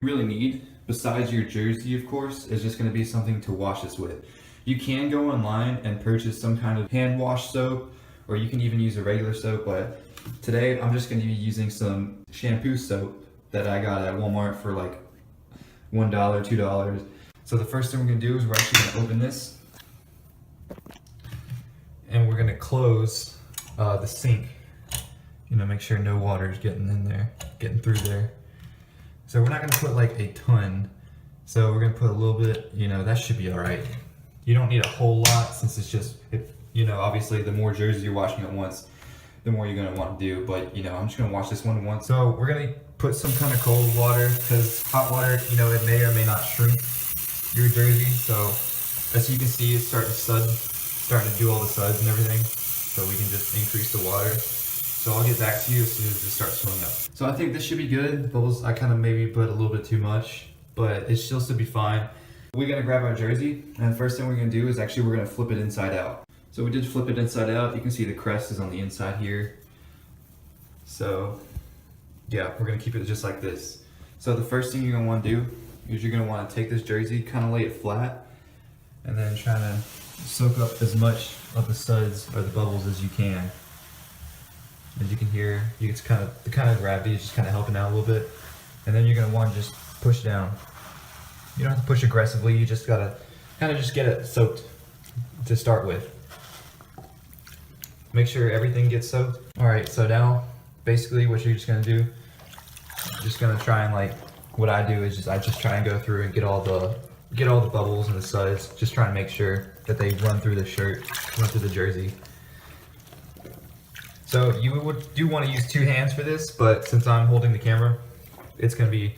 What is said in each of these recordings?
really need, besides your jersey, of course, is just going to be something to wash this with. You can go online and purchase some kind of hand wash soap, or you can even use a regular soap, but today I'm just going to be using some shampoo soap that I got at Walmart for like $1, $2. So the first thing we're going to do is we're actually going to open this, and we're going to close the sink. You know, make sure no water is getting in there, getting through there. So we're not gonna put like a ton. So we're gonna put a little bit, you know, that should be all right. You don't need a whole lot since it's just, you know, obviously the more jerseys you're washing at once, the more you're gonna want to do, but you know, I'm just gonna wash this one once. So we're gonna put some kind of cold water because hot water, you know, it may or may not shrink your jersey. So as you can see, it's starting to do all the suds and everything. So we can just increase the water. So I'll get back to you as soon as it starts filling up. So I think this should be good. Bubbles, I kind of maybe put a little bit too much, but it still should be fine. We're gonna grab our jersey, and the first thing we're gonna do is actually we're gonna flip it inside out. So we did flip it inside out. You can see the crest is on the inside here. So yeah, we're gonna keep it just like this. So the first thing you're gonna wanna do is you're gonna wanna take this jersey, kind of lay it flat, and then try to soak up as much of the suds or the bubbles as you can. As you can hear, it's kind of the kind of gravity is just kind of helping out a little bit, and then you're gonna want to just push down. You don't have to push aggressively. You just gotta kind of just get it soaked to start with. Make sure everything gets soaked. All right, so now basically what you're just gonna do, just gonna try and like what I do is I just try and go through and get all the bubbles and the suds. Just try and make sure that they run through the shirt, run through the jersey. So you do want to use two hands for this, but since I'm holding the camera, it's gonna be,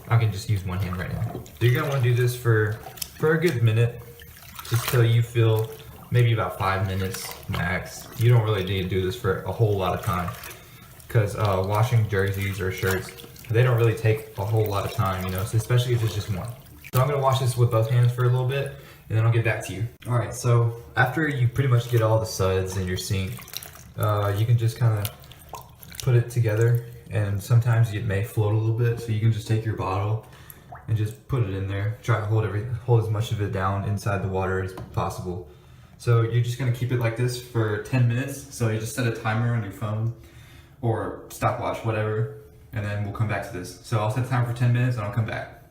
I can just use one hand right now. So you're gonna want to do this for a good minute, just till you feel maybe about 5 minutes max. You don't really need to do this for a whole lot of time, because washing jerseys or shirts, they don't really take a whole lot of time, you know, so especially if it's just one. So I'm gonna wash this with both hands for a little bit, and then I'll get back to you. All right, so after you pretty much get all the suds in your sink, you can just kind of put it together, and sometimes it may float a little bit, so you can just take your bottle and just put it in there. Try to hold as much of it down inside the water as possible. So you're just gonna keep it like this for 10 minutes. So you just set a timer on your phone or stopwatch, whatever, and then we'll come back to this. So I'll set a timer for 10 minutes and I'll come back.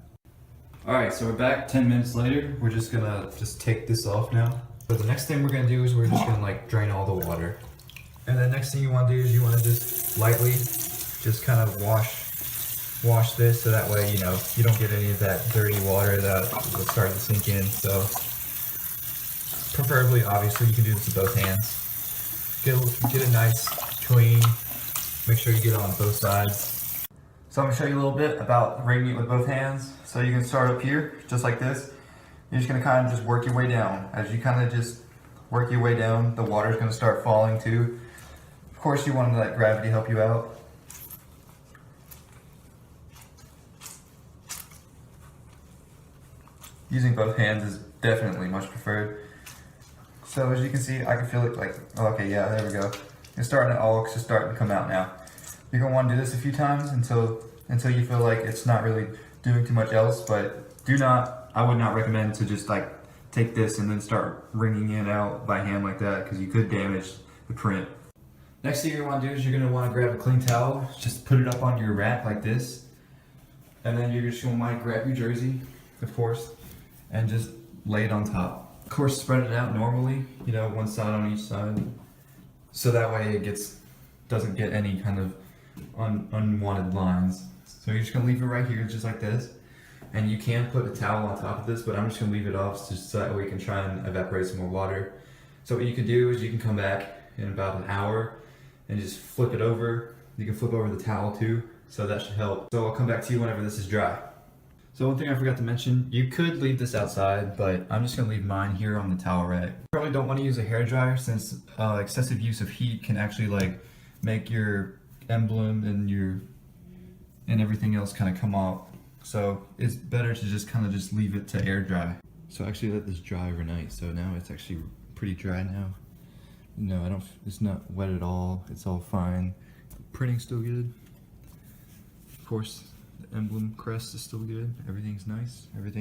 All right, so we're back 10 minutes later. We're just gonna take this off now. But the next thing we're gonna do is we're just gonna like drain all the water. And the next thing you want to do is you want to just lightly just kind of wash this, so that way, you know, you don't get any of that dirty water that will start to sink in. So preferably, obviously, you can do this with both hands. Get a nice clean, make sure you get it on both sides. So I'm going to show you a little bit about wringing it with both hands. So you can start up here, just like this. You're just going to kind of just work your way down. As you kind of just work your way down, the water is going to start falling too. Of course, you want to let gravity help you out. Using both hands is definitely much preferred. So as you can see, I can feel it like, oh, okay, yeah, there we go. It's starting to come out now. You're gonna want to do this a few times until you feel like it's not really doing too much else, but I would not recommend to just like take this and then start wringing it out by hand like that, because you could damage the print. Next thing you're gonna want to do is you're gonna want to grab a clean towel, just put it up on your rack like this, and then you're just gonna want to grab your jersey, of course, and just lay it on top. Of course, spread it out normally, you know, one side on each side, so that way it doesn't get any kind of unwanted lines. So you're just gonna leave it right here, just like this, and you can put a towel on top of this, but I'm just gonna leave it off just so that way we can try and evaporate some more water. So what you can do is you can come back in about an hour and just flip it over. You can flip over the towel too, so that should help. So I'll come back to you whenever this is dry. So one thing I forgot to mention, you could leave this outside, but I'm just gonna leave mine here on the towel rack. You probably don't want to use a hair dryer, since excessive use of heat can actually like make your emblem and everything else kind of come off. So it's better to just kind of just leave it to air dry. So I actually let this dry overnight, so now it's actually pretty dry now. No, it's not wet at all. It's all fine. Printing's still good. Of course, emblem crest is still good. Everything's nice. Everything.